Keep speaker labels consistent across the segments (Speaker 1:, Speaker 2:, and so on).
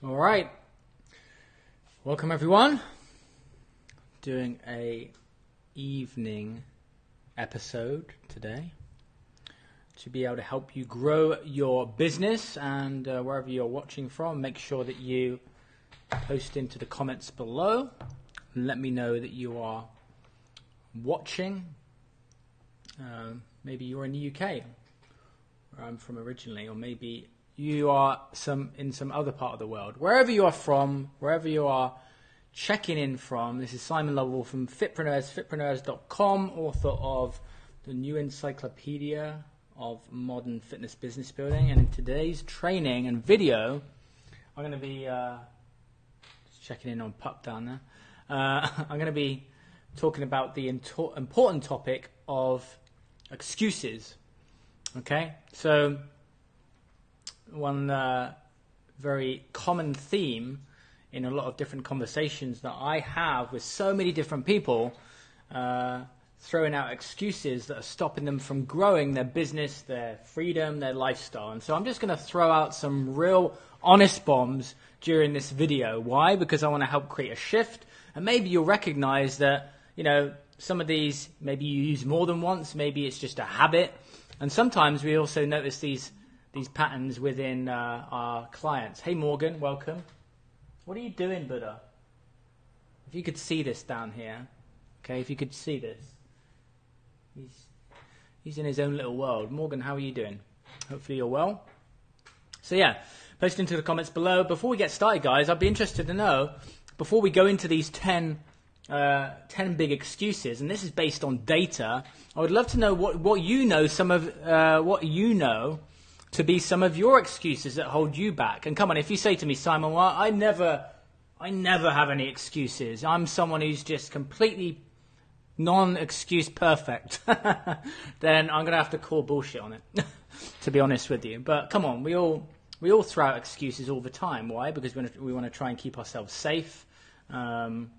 Speaker 1: All right, welcome everyone. Doing a evening episode today to be able to help you grow your business, and wherever you're watching from, make sure that you post into the comments below and let me know that you are watching. Maybe you're in the UK, where I'm from originally, or maybe you are in some other part of the world. Wherever you are from, wherever you are checking in from, this is Simon Lovell from Fitpreneurs, fitpreneurs.com, author of the New Encyclopedia of Modern Fitness Business Building. And in today's training and video, I'm going to be just checking in on Pup down there. I'm going to be talking about the important topic of excuses. Okay, so one very common theme in a lot of different conversations that I have with so many different people, throwing out excuses that are stopping them from growing their business, their freedom, their lifestyle. And so I'm just going to throw out some real honest bombs during this video. Why? Because I want to help create a shift, and maybe you'll recognize that, you know, some of these maybe you use more than once, maybe it's just a habit, and sometimes we also notice these patterns within our clients. Hey Morgan, welcome. What are you doing, Buddha? If you could see this down here, okay, if you could see this. He's in his own little world. Morgan, how are you doing? Hopefully you're well. So yeah, post into the comments below. Before we get started, guys, I'd be interested to know, before we go into these 10 big excuses, and this is based on data, I would love to know what you know, what you know to be some of your excuses that hold you back. And come on, if you say to me, Simon, well, I never have any excuses. I'm someone who's just completely non-excuse perfect. Then I'm going to have to call bullshit on it, to be honest with you. But come on, we all throw out excuses all the time. Why? Because we want to try and keep ourselves safe. And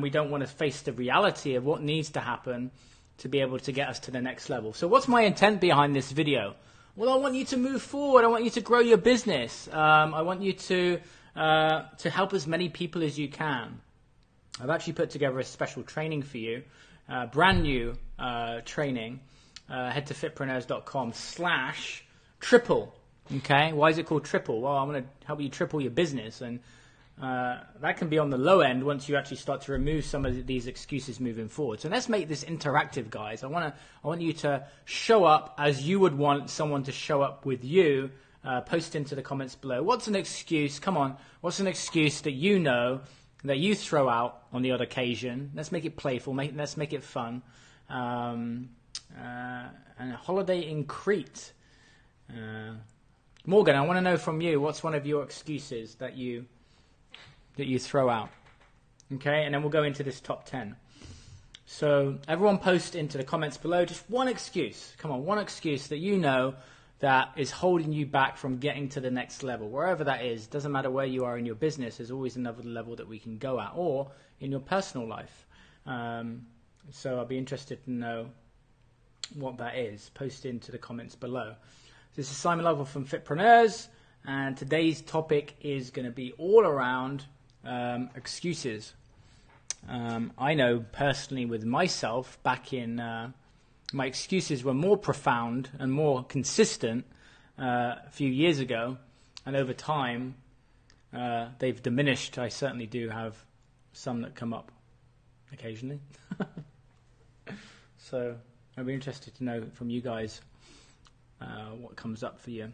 Speaker 1: we don't want to face the reality of what needs to happen to be able to get us to the next level. So what's my intent behind this video? Well, I want you to move forward. I want you to grow your business. I want you to help as many people as you can. I've actually put together a special training for you, brand new training. Head to fitpreneurs.com/triple. Okay, why is it called triple? Well, I'm going to help you triple your business, and that can be on the low end once you actually start to remove some of these excuses moving forward. So let's make this interactive, guys. I want you to show up as you would want someone to show up with you. Post into the comments below. What's an excuse? Come on. What's an excuse that you know that you throw out on the odd occasion? Let's make it playful. Let's make it fun. And a holiday in Crete. Morgan, I want to know from you, what's one of your excuses that you throw out? Okay, and then we'll go into this top 10. So everyone post into the comments below just one excuse. Come on, one excuse that you know that is holding you back from getting to the next level. Wherever that is, doesn't matter where you are in your business, there's always another level that we can go at, or in your personal life. So I'll be interested to know what that is. Post into the comments below. This is Simon Lovell from Fitpreneurs, and today's topic is going to be all around excuses. I know personally with myself, back in my excuses were more profound and more consistent a few years ago, and over time they've diminished. I certainly do have some that come up occasionally. So I'd be interested to know from you guys what comes up for you.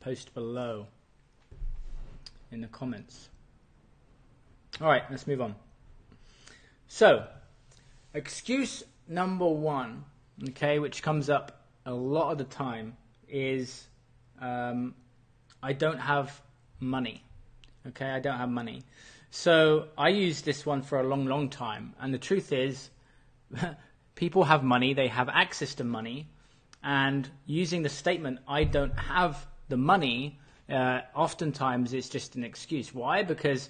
Speaker 1: Post below in the comments. All right, let's move on. So, excuse number one, okay, which comes up a lot of the time, is I don't have money. Okay, I don't have money. So I used this one for a long, long time, and the truth is, people have money, they have access to money, and using the statement, I don't have the money, oftentimes it's just an excuse. Why? Because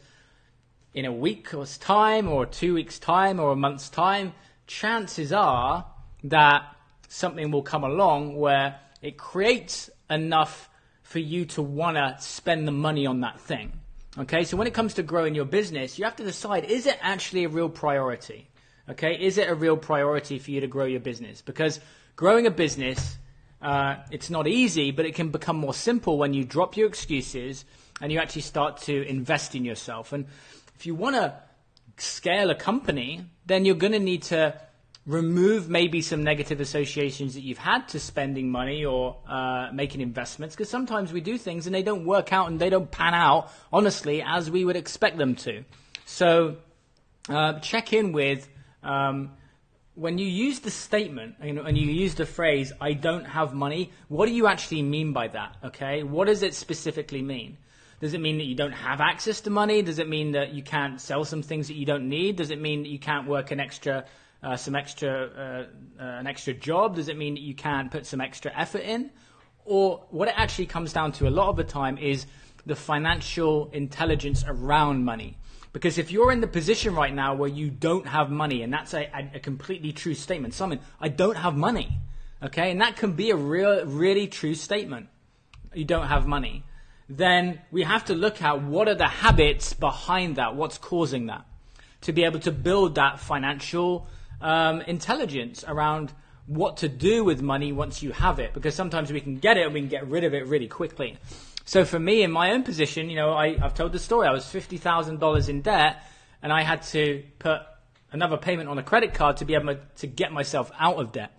Speaker 1: in a week's time, or 2 weeks' time, or a month's time, chances are that something will come along where it creates enough for you to want to spend the money on that thing. Okay, so when it comes to growing your business, you have to decide, is it actually a real priority? Okay, is it a real priority for you to grow your business? Because growing a business, it's not easy, but it can become more simple when you drop your excuses and you actually start to invest in yourself. And if you want to scale a company, then you're going to need to remove maybe some negative associations that you've had to spending money or making investments, because sometimes we do things and they don't work out and they don't pan out, honestly, as we would expect them to. So check in with, when you use the statement and you use the phrase, I don't have money, what do you actually mean by that? Okay, what does it specifically mean? Does it mean that you don't have access to money? Does it mean that you can't sell some things that you don't need? Does it mean that you can't work an extra job? Does it mean that you can't put some extra effort in? Or what it actually comes down to a lot of the time is the financial intelligence around money. Because if you're in the position right now where you don't have money, and that's a completely true statement, Simon, I don't have money, okay? And that can be a really true statement. You don't have money. Then we have to look at what are the habits behind that, what's causing that, to be able to build that financial intelligence around what to do with money once you have it, because sometimes we can get it and we can get rid of it really quickly. So for me, in my own position, I've told the story. I was $50,000 in debt, and I had to put another payment on a credit card to be able to get myself out of debt.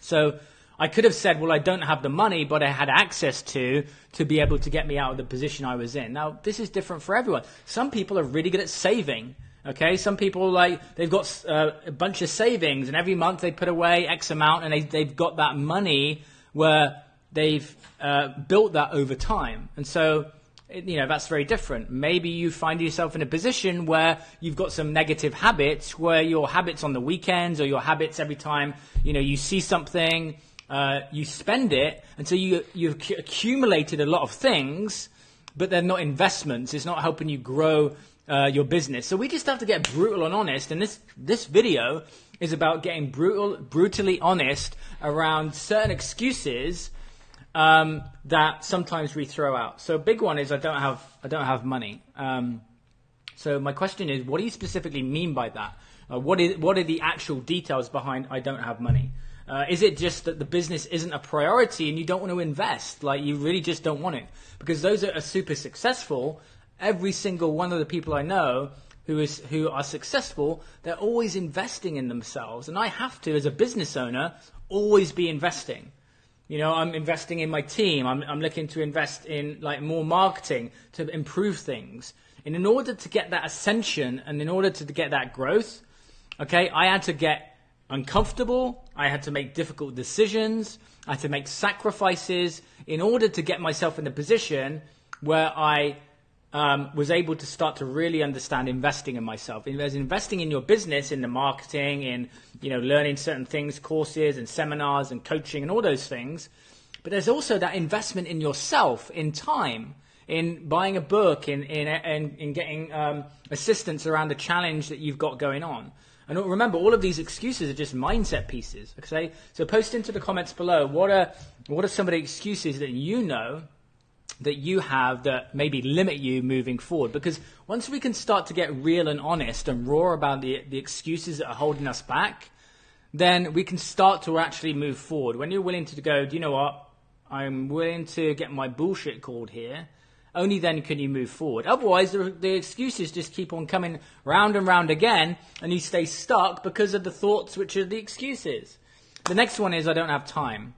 Speaker 1: So I could have said, well, I don't have the money, but I had access to be able to get me out of the position I was in. Now, this is different for everyone. Some people are really good at saving. Okay, some people, they've got a bunch of savings, and every month they put away X amount, and they've got that money where they've built that over time. And so, that's very different. Maybe you find yourself in a position where you've got some negative habits, where your habits on the weekends or your habits every time, you see something, you spend it, and so you've accumulated a lot of things, but they're not investments. It's not helping you grow your business. So we just have to get brutal and honest, and this video is about getting brutally honest around certain excuses that sometimes we throw out. So a big one is I don't have money. So my question is, what do you specifically mean by that? What are the actual details behind I don't have money? Is it just that the business isn't a priority and you don't want to invest? You really just don't want it? Because those that are super successful, every single one of the people I know who are successful, they're always investing in themselves. And I have to, as a business owner, always be investing. I'm investing in my team. I'm looking to invest in more marketing to improve things. And in order to get that ascension and in order to get that growth, okay, I had to get uncomfortable. I had to make difficult decisions. I had to make sacrifices in order to get myself in a position where I was able to start to really understand investing in myself. There's investing in your business, in the marketing, in learning certain things, courses and seminars and coaching and all those things. But there's also that investment in yourself, in time, in buying a book, in getting assistance around the challenge that you've got going on. And remember, all of these excuses are just mindset pieces. Okay, so post into the comments below what are some of the excuses that that you have that maybe limit you moving forward. Because once we can start to get real and honest and raw about the excuses that are holding us back, then we can start to actually move forward. When you're willing to go, do you know what? I'm willing to get my bullshit called here. Only then can you move forward. Otherwise, the excuses just keep on coming round and round again, and you stay stuck because of the thoughts which are the excuses. The next one is I don't have time.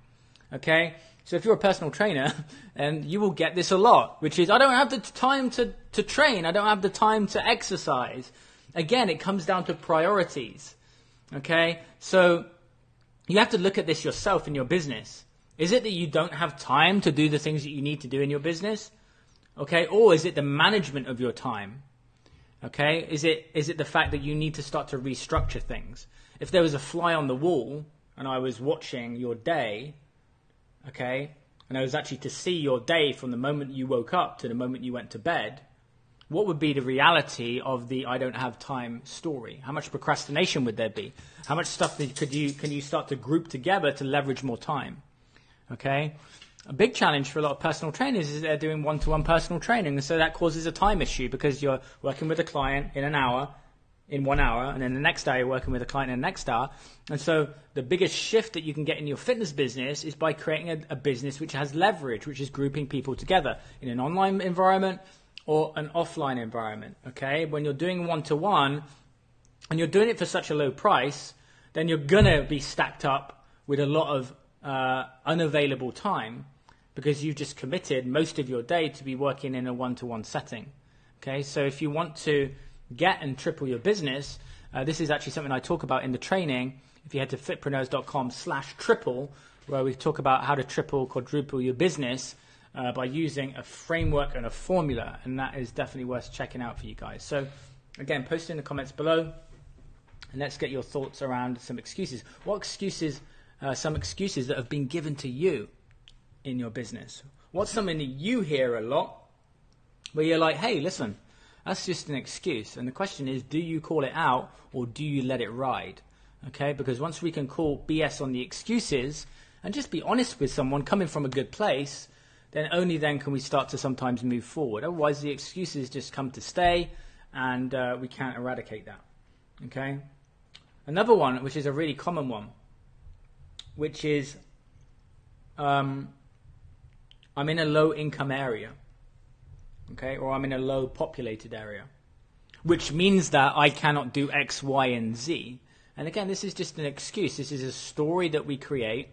Speaker 1: Okay? So if you're a personal trainer, and you will get this a lot, which is I don't have the time to train. I don't have the time to exercise. Again, it comes down to priorities. Okay? So you have to look at this yourself in your business. Is it that you don't have time to do the things that you need to do in your business? Okay? Or is it the management of your time? Okay? Is it the fact that you need to start to restructure things? If there was a fly on the wall and I was watching your day, okay, and I was actually to see your day from the moment you woke up to the moment you went to bed, what would be the reality of the I don't have time story? How much procrastination would there be? How much stuff can you start to group together to leverage more time? Okay? a big challenge for a lot of personal trainers is they're doing one-to-one personal training. And so that causes a time issue because you're working with a client in 1 hour, and then the next day you're working with a client in the next hour. And so the biggest shift that you can get in your fitness business is by creating a business which has leverage, which is grouping people together in an online environment or an offline environment. Okay, when you're doing one-to-one and you're doing it for such a low price, then you're gonna be stacked up with a lot of unavailable time because you've just committed most of your day to be working in a one-to-one setting. Okay, so if you want to get and triple your business, this is actually something I talk about in the training. If you head to fitpreneurs.com/triple, where we talk about how to triple, quadruple your business by using a framework and a formula, and that is definitely worth checking out for you guys. So again, post in the comments below, and let's get your thoughts around some excuses. What excuses, some excuses that have been given to you in your business? What's something that you hear a lot where you're like, hey, listen, that's just an excuse. And the question is, do you call it out or do you let it ride? Okay, because once we can call BS on the excuses and just be honest with someone coming from a good place, then only then can we start to sometimes move forward. Otherwise, the excuses just come to stay and we can't eradicate that. Okay, another one, which is a really common one, which is I'm in a low income area. Okay, or I'm in a low populated area, which means that I cannot do X, Y, and Z. And again, this is just an excuse. This is a story that we create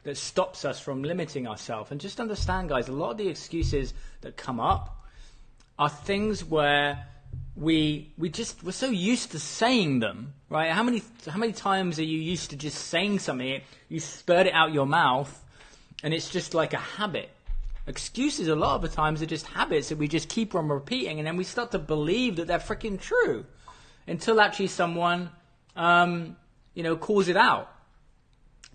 Speaker 1: that stops us from limiting ourselves. And just understand, guys, a lot of the excuses that come up are things where we're so used to saying them, right? How many times are you used to just saying something, you spurt it out your mouth, and it's just like a habit? Excuses a lot of the times are just habits that we just keep on repeating, and then we start to believe that they're freaking true until actually someone, calls it out.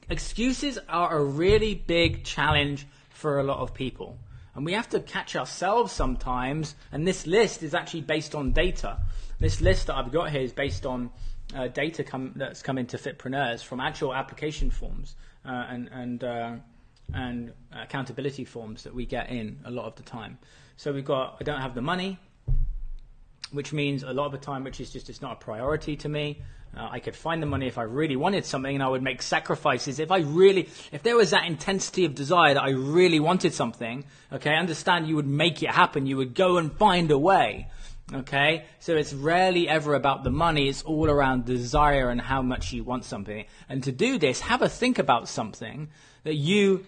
Speaker 1: Excuses are a really big challenge for a lot of people, and we have to catch ourselves sometimes. And this list is actually based on data. This list that I've got here is based on data that's come into Fitpreneurs from actual application forms and accountability forms that we get in a lot of the time. So we've got, I don't have the money, which means a lot of the time, which is just, it's not a priority to me. I could find the money if I really wanted something, and I would make sacrifices. If there was that intensity of desire that I really wanted something, okay, understand you would make it happen. You would go and find a way. Okay, so it's rarely ever about the money. It's all around desire and how much you want something. And to do this, have a think about something that you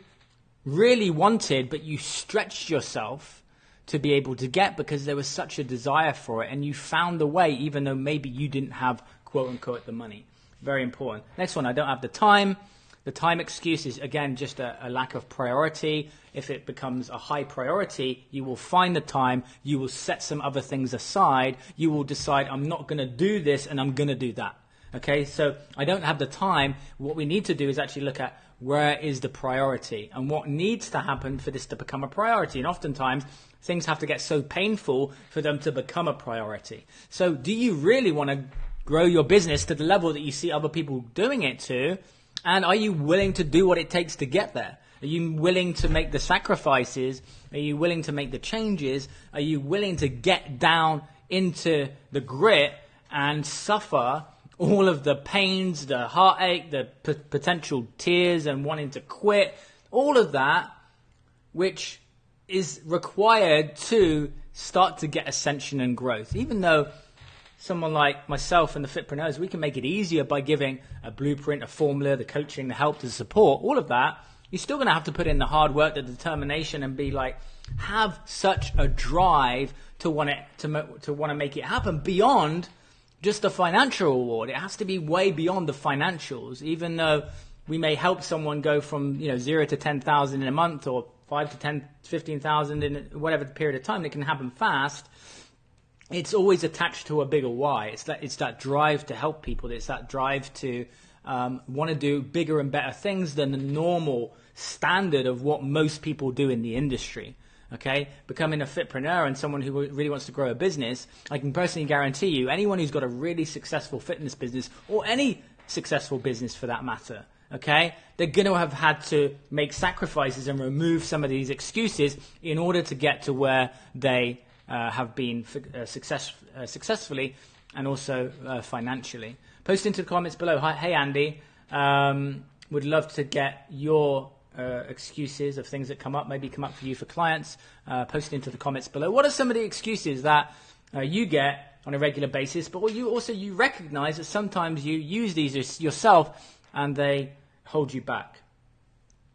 Speaker 1: really wanted, but you stretched yourself to be able to get because there was such a desire for it, and you found a way even though maybe you didn't have, quote unquote, the money. Very important. Next one, I don't have the time. The time excuse is, again, just a lack of priority. If it becomes a high priority, you will find the time, you will set some other things aside, you will decide, I'm not going to do this and I'm going to do that. Okay, so I don't have the time. What we need to do is actually look at where is the priority and what needs to happen for this to become a priority. And oftentimes, things have to get so painful for them to become a priority. So do you really want to grow your business to the level that you see other people doing it to? And are you willing to do what it takes to get there? Are you willing to make the sacrifices? Are you willing to make the changes? Are you willing to get down into the grit and suffer all of the pains, the heartache, the potential tears and wanting to quit, all of that, which is required to start to get ascension and growth? Even though someone like myself and the Fitpreneurs, we can make it easier by giving a blueprint, a formula, the coaching, the help, the support, all of that. You're still going to have to put in the hard work, the determination, and be like, have such a drive to want to make it happen beyond just a financial reward. It has to be way beyond the financials. Even though we may help someone go from 0 to 10,000 in a month, or 5 to 10, 15,000 in whatever period of time, it can happen fast. It's always attached to a bigger why. It's that drive to help people. It's that drive to want to do bigger and better things than the normal standard of what most people do in the industry. Okay, becoming a fitpreneur and someone who really wants to grow a business, I can personally guarantee you, anyone who's got a really successful fitness business, or any successful business for that matter, Okay, they're going to have had to make sacrifices and remove some of these excuses in order to get to where they have been successfully and also financially. Post into the comments below. Hi, hey Andy, would love to get your excuses of things that come up, maybe come up for you for clients. Post into the comments below. What are some of the excuses that you get on a regular basis, but what you recognize that sometimes you use these yourself and they hold you back?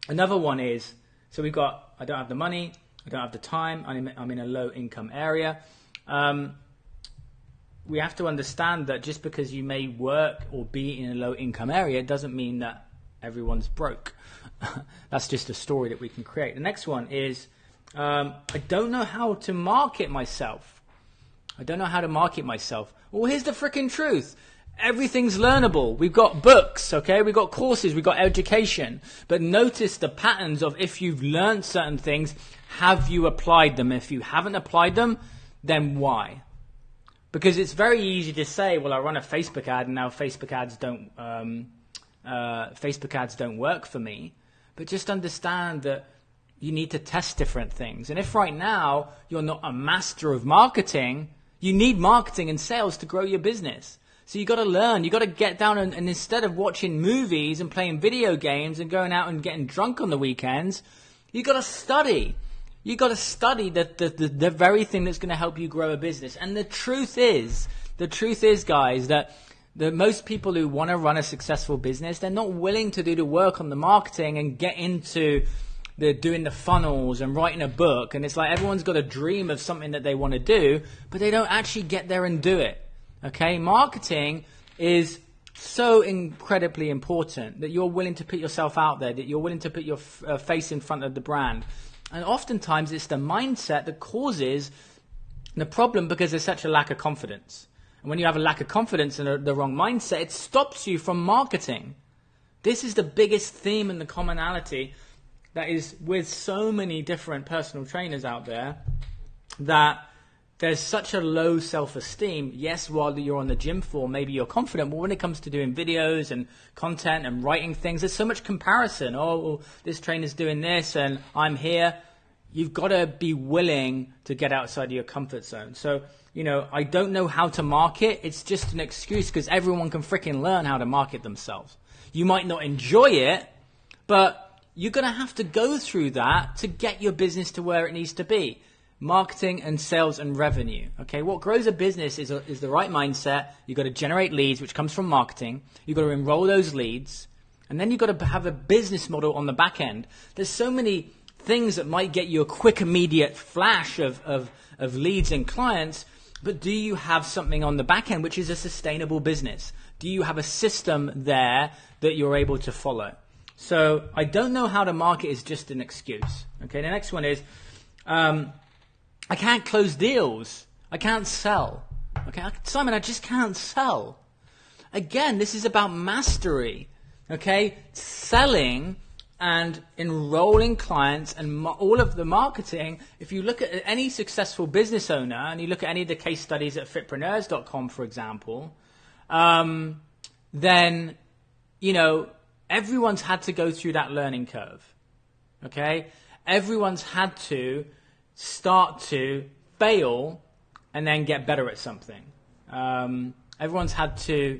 Speaker 1: Another one is, so we've got, I don't have the money, I don't have the time, I'm in a low income area. We have to understand that just because you may work or be in a low income area doesn't mean that everyone's broke. That's just a story that we can create. The next one is, I don't know how to market myself. I don't know how to market myself. Well, here's the freaking truth. Everything's learnable. We've got books, okay? We've got courses, we've got education. But notice the patterns of if you've learned certain things, have you applied them? If you haven't applied them, then why? Because it's very easy to say, well, I run a Facebook ad and now Facebook ads don't work for me. But just understand that you need to test different things. And if right now you're not a master of marketing, you need marketing and sales to grow your business. So you got to learn. You got to get down and instead of watching movies and playing video games and going out and getting drunk on the weekends, you got to study. You got to study the very thing that's going to help you grow a business. And the truth is, guys, that the most people who want to run a successful business, they're not willing to do the work on the marketing and get into doing the funnels and writing a book. And it's like everyone's got a dream of something that they want to do, but they don't actually get there and do it. Okay, marketing is so incredibly important that you're willing to put yourself out there, that you're willing to put your face in front of the brand. And oftentimes it's the mindset that causes the problem because there's such a lack of confidence. And when you have a lack of confidence and the wrong mindset, it stops you from marketing. This is the biggest theme and the commonality that is with so many different personal trainers out there, that there's such a low self-esteem. Yes, while you're on the gym floor, maybe you're confident, but when it comes to doing videos and content and writing things, there's so much comparison. Oh, well, this trainer's doing this and I'm here. You've got to be willing to get outside of your comfort zone. So, I don't know how to market. It's just an excuse because everyone can freaking learn how to market themselves. You might not enjoy it, but you're going to have to go through that to get your business to where it needs to be. Marketing and sales and revenue. Okay, what grows a business is the right mindset. You've got to generate leads, which comes from marketing. You've got to enroll those leads. And then you've got to have a business model on the back end. There's so many things that might get you a quick, immediate flash of leads and clients, but do you have something on the back end which is a sustainable business? Do you have a system there that you're able to follow? So I don't know how to market is just an excuse. Okay, the next one is I can't close deals. I can't sell. Okay, Simon, I just can't sell. Again, this is about mastery. Okay, selling and enrolling clients and all of the marketing. If you look at any successful business owner and you look at any of the case studies at fitpreneurs.com, for example, then, everyone's had to go through that learning curve. Okay? Everyone's had to start to fail and then get better at something. Everyone's had to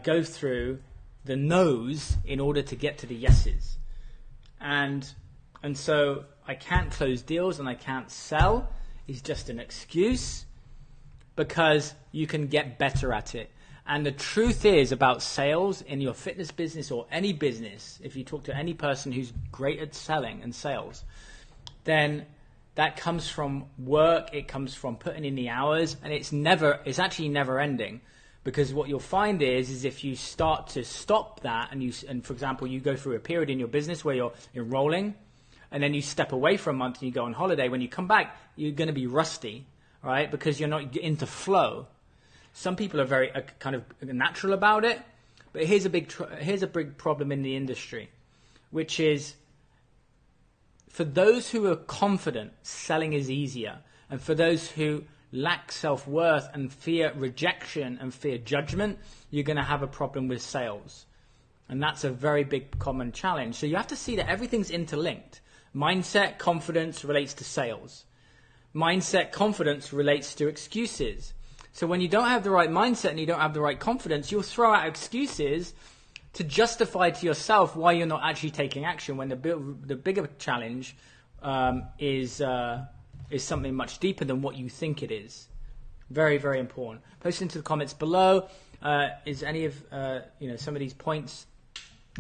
Speaker 1: go through the no's in order to get to the yeses. And so I can't close deals and I can't sell is just an excuse because you can get better at it. And the truth is about sales in your fitness business or any business, if you talk to any person who's great at selling and sales, then that comes from work, it comes from putting in the hours, and it's actually never ending. Because what you'll find is if you start to stop that and for example, you go through a period in your business where you're enrolling and then you step away for a month and you go on holiday, when you come back, you're going to be rusty, right? Because you're not into flow. Some people are very kind of natural about it, but here's a big problem in the industry, which is for those who are confident, selling is easier. And for those who lack self-worth and fear rejection and fear judgment, you're going to have a problem with sales. And that's a very big common challenge. So you have to see that everything's interlinked. Mindset, confidence relates to sales. Mindset, confidence relates to excuses. So when you don't have the right mindset and you don't have the right confidence, you'll throw out excuses to justify to yourself why you're not actually taking action, when the bigger challenge is something much deeper than what you think it is. Very, very important. Post into the comments below. Is any of some of these points,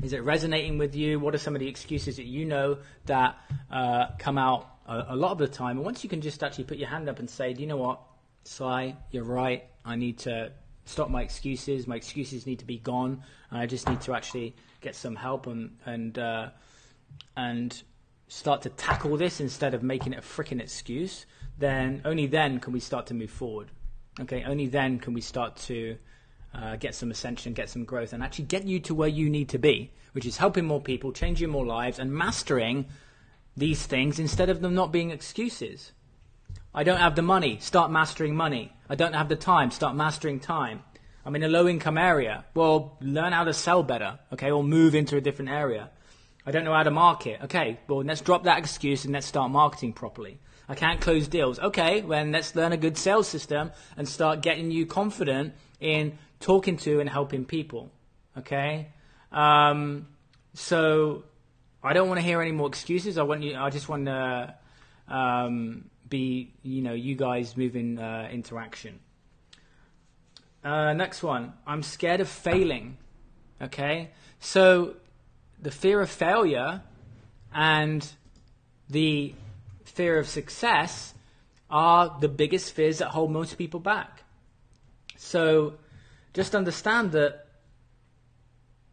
Speaker 1: is it resonating with you? What are some of the excuses that you know that come out a lot of the time? And once you can just actually put your hand up and say, do you know what, Sai, you're right. I need to stop my excuses. My excuses need to be gone. And I just need to actually get some help and start to tackle this instead of making it a freaking excuse. Then only then can we start to move forward. Okay, only then can we start to get some ascension, get some growth, and actually get you to where you need to be, which is helping more people, changing more lives, and mastering these things instead of them not being excuses. I don't have the money, start mastering money. I don't have the time, start mastering time. I'm in a low-income area. Well, learn how to sell better, okay, or move into a different area. I don't know how to market. Okay, well, let's drop that excuse and let's start marketing properly. I can't close deals. Okay, then let's learn a good sales system and start getting you confident in talking to and helping people, okay? So I don't want to hear any more excuses. I just want to be, you guys moving into action. Next one. I'm scared of failing, okay? So the fear of failure and the fear of success are the biggest fears that hold most people back. So just understand that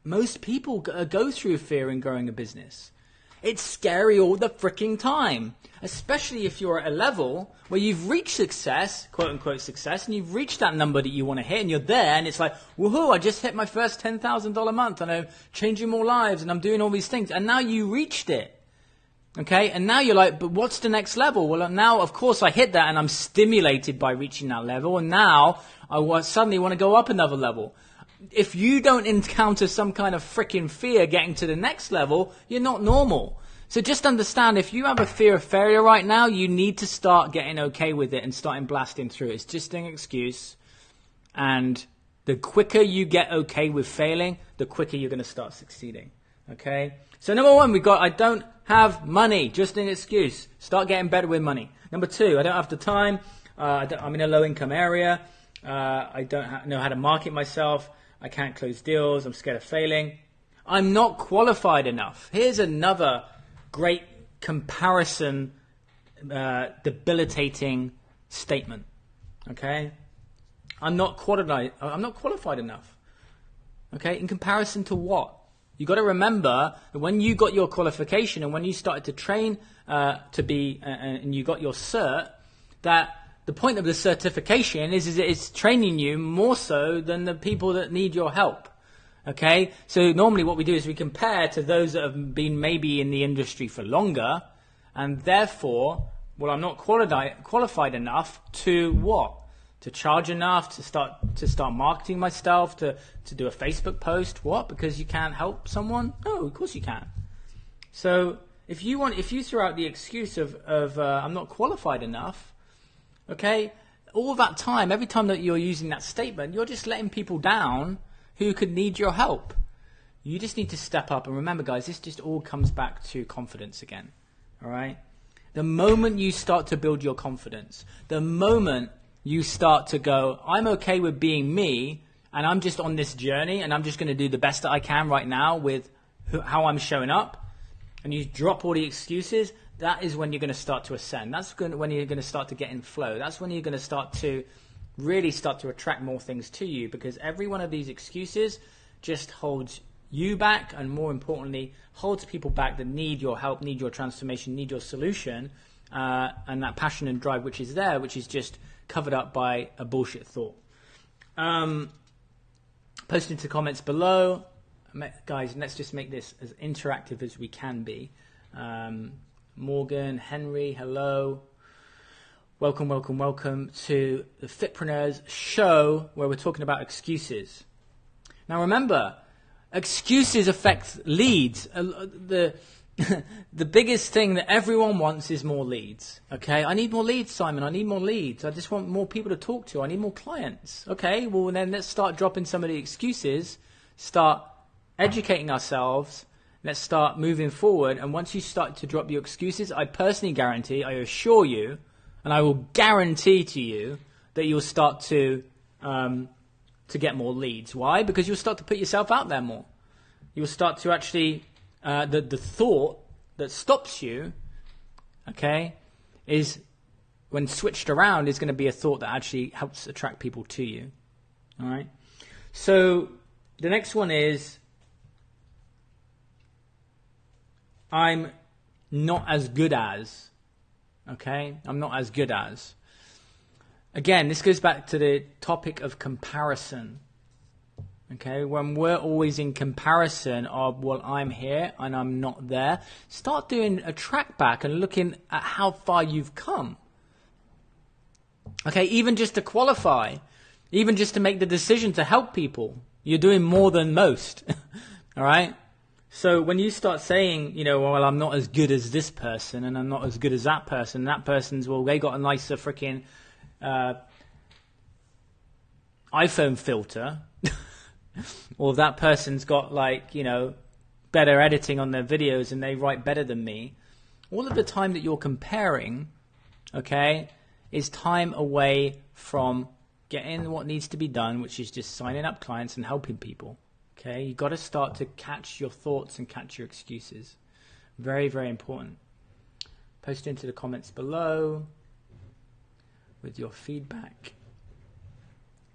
Speaker 1: most people go through fear in growing a business. It's scary all the freaking time, especially if you're at a level where you've reached success, quote unquote success, and you've reached that number that you want to hit, and you're there, and it's like, woohoo, I just hit my first $10,000 month, and I'm changing more lives, and I'm doing all these things, and now you reached it. Okay, and now you're like, but what's the next level? Well, now, of course, I hit that, and I'm stimulated by reaching that level, and now I suddenly want to go up another level. If you don't encounter some kind of freaking fear getting to the next level, you're not normal. So just understand, if you have a fear of failure right now, you need to start getting okay with it and starting blasting through it. It's just an excuse. And the quicker you get okay with failing, the quicker you're going to start succeeding. Okay? So number one, we've got, I don't have money, just an excuse. Start getting better with money. Number two, I don't have the time. I'm in a low-income area. I don't know how to market myself. I can't close deals. I'm scared of failing. I'm not qualified enough. Here's another great comparison, debilitating statement. Okay? I'm not qualified enough. Okay? In comparison to what? You got to remember that when you got your qualification and when you started to train to be, and you got your cert, that the point of the certification is it's training you more so than the people that need your help. Okay? So normally what we do is we compare to those that have been maybe in the industry for longer, and therefore, well, I'm not qualified enough to what? To charge enough, to start marketing myself, to do a Facebook post. What? Because you can't help someone? No, of course you can. So if you throw out the excuse of I'm not qualified enough, okay, all that time, every time that you're using that statement, you're just letting people down who could need your help. You just need to step up. And remember, guys, this just all comes back to confidence again. All right? The moment you start to build your confidence, the moment you start to go, I'm okay with being me, and I'm just on this journey, and I'm just going to do the best that I can right now with how I'm showing up, and you drop all the excuses, that is when you're going to start to ascend. That's when you're going to start to get in flow. That's when you're going to start to really start to attract more things to you, because every one of these excuses just holds you back, and more importantly, holds people back that need your help, need your transformation, need your solution, and that passion and drive which is there, which is just covered up by a bullshit thought. Post into comments below. Guys, let's just make this as interactive as we can be. Morgan, Henry, hello. Welcome to the Fitpreneurs show, where we're talking about excuses. Now remember, excuses affect leads. The biggest thing that everyone wants is more leads. Okay, I need more leads, Simon. I need more leads. I just want more people to talk to. I need more clients. Okay, well then let's start dropping some of the excuses. Start educating ourselves. Let's start moving forward. And once you start to drop your excuses, I personally guarantee, I assure you, and I will guarantee to you that you'll start to get more leads. Why? Because you'll start to put yourself out there more. You'll start to actually, the thought that stops you, okay, is when switched around is going to be a thought that actually helps attract people to you. All right. So the next one is, I'm not as good as. Okay, I'm not as good as. Again, this goes back to the topic of comparison. Okay, when we're always in comparison of, well, I'm here and I'm not there, start doing a track back and looking at how far you've come. Okay, even just to qualify, even just to make the decision to help people, you're doing more than most. All right? So when you start saying, you know, well, I'm not as good as this person and I'm not as good as that person's, well, they got a nicer freaking iPhone filter, or that person's got, like, you know, better editing on their videos and they write better than me. All of the time that you're comparing, okay, is time away from getting what needs to be done, which is just signing up clients and helping people. Okay, you've got to start to catch your thoughts and catch your excuses. Very, very important. Post into the comments below with your feedback.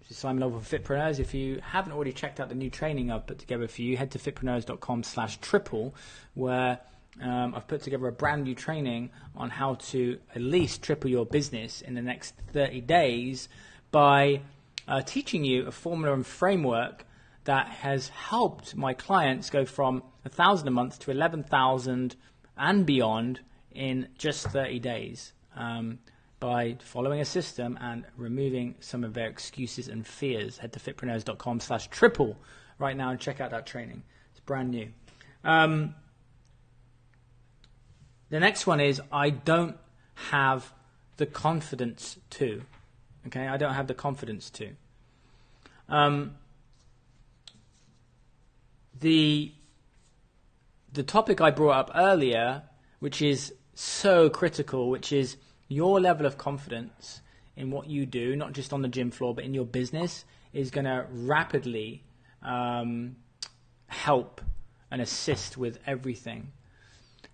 Speaker 1: This is Simon Lovell for Fitpreneurs. If you haven't already checked out the new training I've put together for you, head to fitpreneurs.com/triple, where I've put together a brand new training on how to at least triple your business in the next 30 days by teaching you a formula and framework that has helped my clients go from 1,000 a month to 11,000 and beyond in just 30 days by following a system and removing some of their excuses and fears. Head to fitpreneurs.com/triple right now and check out that training. It's brand new. The next one is, I don't have the confidence to. Okay, I don't have the confidence to. The topic I brought up earlier, which is so critical, which is your level of confidence in what you do, not just on the gym floor, but in your business, is going to rapidly help and assist with everything.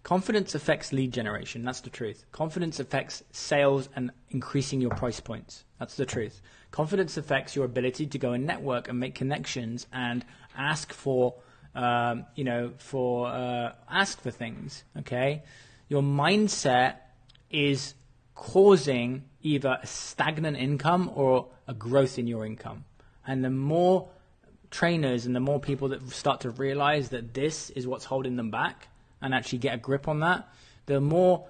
Speaker 1: Confidence affects lead generation. That's the truth. Confidence affects sales and increasing your price points. That's the truth. Confidence affects your ability to go and network and make connections and ask for ask for things. Okay, your mindset is causing either a stagnant income or a growth in your income. And the more trainers and the more people that start to realize that this is what's holding them back and actually get a grip on that, the more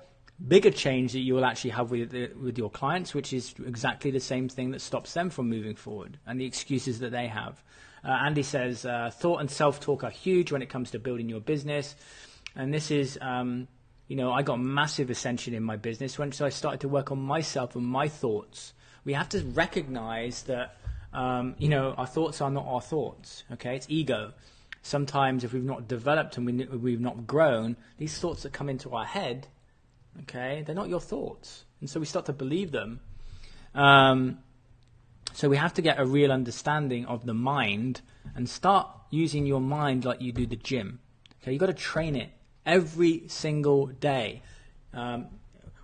Speaker 1: bigger change that you will actually have with your clients, which is exactly the same thing that stops them from moving forward and the excuses that they have. Andy says, thought and self-talk are huge when it comes to building your business. And this is, I got massive ascension in my business once I started to work on myself and my thoughts. We have to recognize that, our thoughts are not our thoughts. Okay, it's ego. Sometimes if we've not developed and we've not grown, these thoughts that come into our head, okay, they're not your thoughts. And so we start to believe them. So we have to get a real understanding of the mind and start using your mind like you do the gym. Okay, you've got to train it every single day.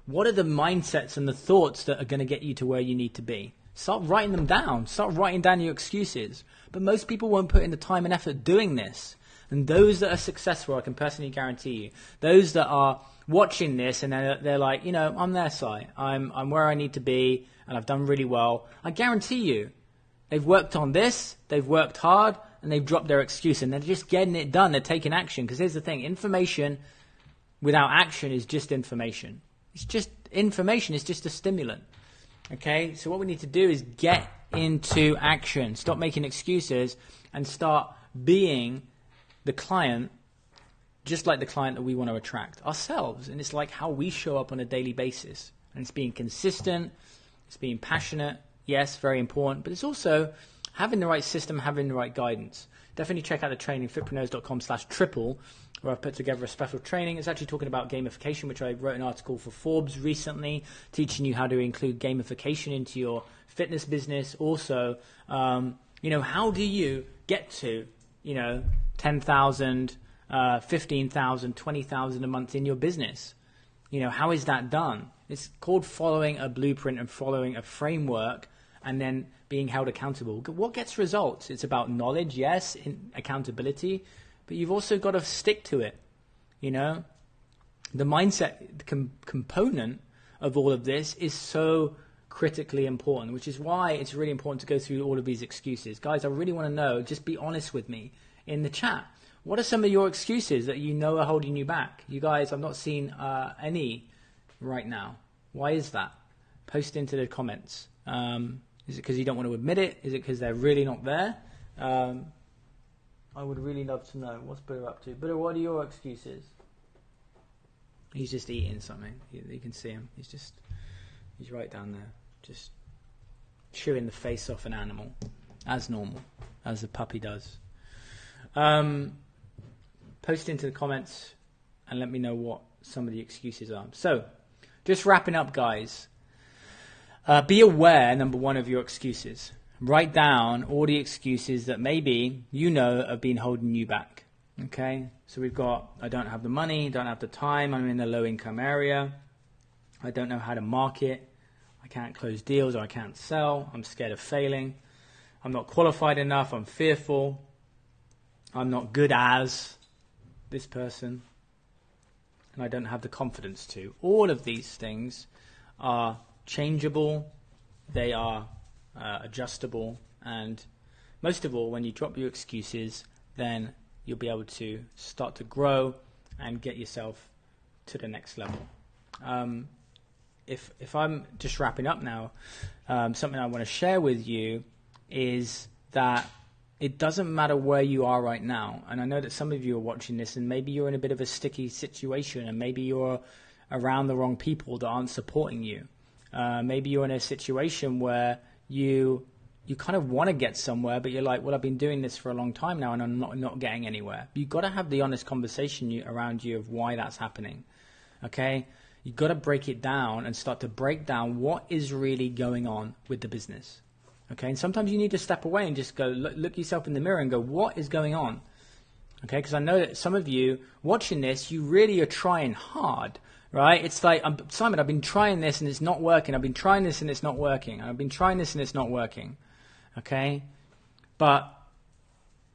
Speaker 1: What are the mindsets and the thoughts that are going to get you to where you need to be? Start writing them down. Start writing down your excuses. But most people won't put in the time and effort doing this. And those that are successful, I can personally guarantee you, those that are watching this and they're like, I'm their side. I'm where I need to be and I've done really well. I guarantee you, they've worked on this, they've worked hard, and they've dropped their excuse and they're just getting it done. They're taking action. Because here's the thing, information without action is just information. It's just information. It's just a stimulant. Okay, so what we need to do is get into action. Stop making excuses and start being the client just like the client that we want to attract ourselves. And it's like how we show up on a daily basis. And it's being consistent, it's being passionate, yes, very important, but it's also having the right system, having the right guidance. Definitely check out the training, fitpreneurs.com/triple, where I've put together a special training. It's actually talking about gamification, which I wrote an article for Forbes recently, teaching you how to include gamification into your fitness business. Also, how do you get to, 10,000, 15,000, 20,000 a month in your business? How is that done? It's called following a blueprint and following a framework and then being held accountable. What gets results? It's about knowledge, yes, accountability, but you've also got to stick to it. The mindset component of all of this is so critically important, which is why it's really important to go through all of these excuses. Guys, I really want to know, just be honest with me in the chat. What are some of your excuses that are holding you back? You guys, I've not seen any right now. Why is that? Post into the comments. Is it because you don't want to admit it? Is it because they're really not there? I would really love to know. What's Buddha up to? Buddha, what are your excuses? He's just eating something. You can see him. He's right down there. Just chewing the face off an animal. As normal. As a puppy does. Post into the comments and let me know what some of the excuses are. So, just wrapping up, guys. Be aware, number one, of your excuses. Write down all the excuses that maybe have been holding you back. Okay? So we've got, I don't have the money, don't have the time, I'm in a low-income area, I don't know how to market, I can't close deals or I can't sell, I'm scared of failing, I'm not qualified enough, I'm fearful, I'm not good as this person, and I don't have the confidence to. All of these things are changeable, they are adjustable, and most of all, when you drop your excuses, then you'll be able to start to grow and get yourself to the next level. If I'm just wrapping up now, something I want to share with you is that it doesn't matter where you are right now. And I know that some of you are watching this and maybe you're in a bit of a sticky situation and maybe you're around the wrong people that aren't supporting you. Maybe you're in a situation where you kind of want to get somewhere, but you're like, well, I've been doing this for a long time now and I'm not getting anywhere. You've got to have the honest conversation around you of why that's happening, okay? You've got to break it down and start to break down what is really going on with the business, okay? And sometimes you need to step away and just go look yourself in the mirror and go, what is going on, okay? Because I know that some of you watching this, you really are trying hard, right? It's like, Simon, I've been trying this and it's not working. I've been trying this and it's not working. I've been trying this and it's not working. Okay? But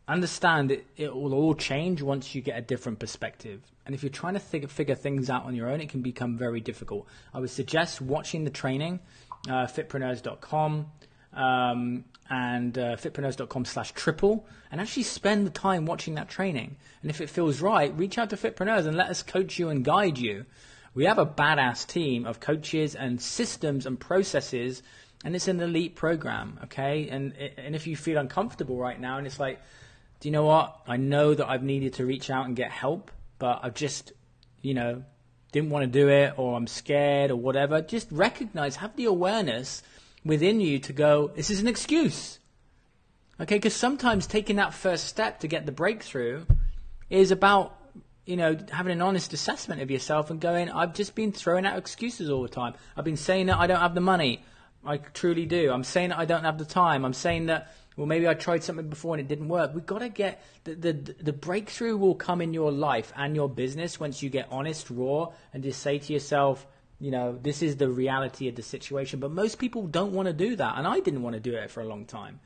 Speaker 1: understand it will all change once you get a different perspective. And if you're trying to figure things out on your own, it can become very difficult. I would suggest watching the training, fitpreneurs.com and fitpreneurs.com/triple, and actually spend the time watching that training. And if it feels right, reach out to Fitpreneurs and let us coach you and guide you. We have a badass team of coaches and systems and processes, and it's an elite program, okay? And if you feel uncomfortable right now and it's like, do you know what? I know that I've needed to reach out and get help, but I've just, didn't want to do it, or I'm scared or whatever. Just recognize, have the awareness within you to go, this is an excuse, okay? Because sometimes taking that first step to get the breakthrough is about having an honest assessment of yourself and going, I've just been throwing out excuses all the time. I've been saying that I don't have the money. I truly do. I'm saying that I don't have the time. I'm saying that, well, maybe I tried something before and it didn't work. We've got to get, the breakthrough will come in your life and your business once you get honest, raw, and just say to yourself, this is the reality of the situation. But most people don't want to do that. And I didn't want to do it for a long time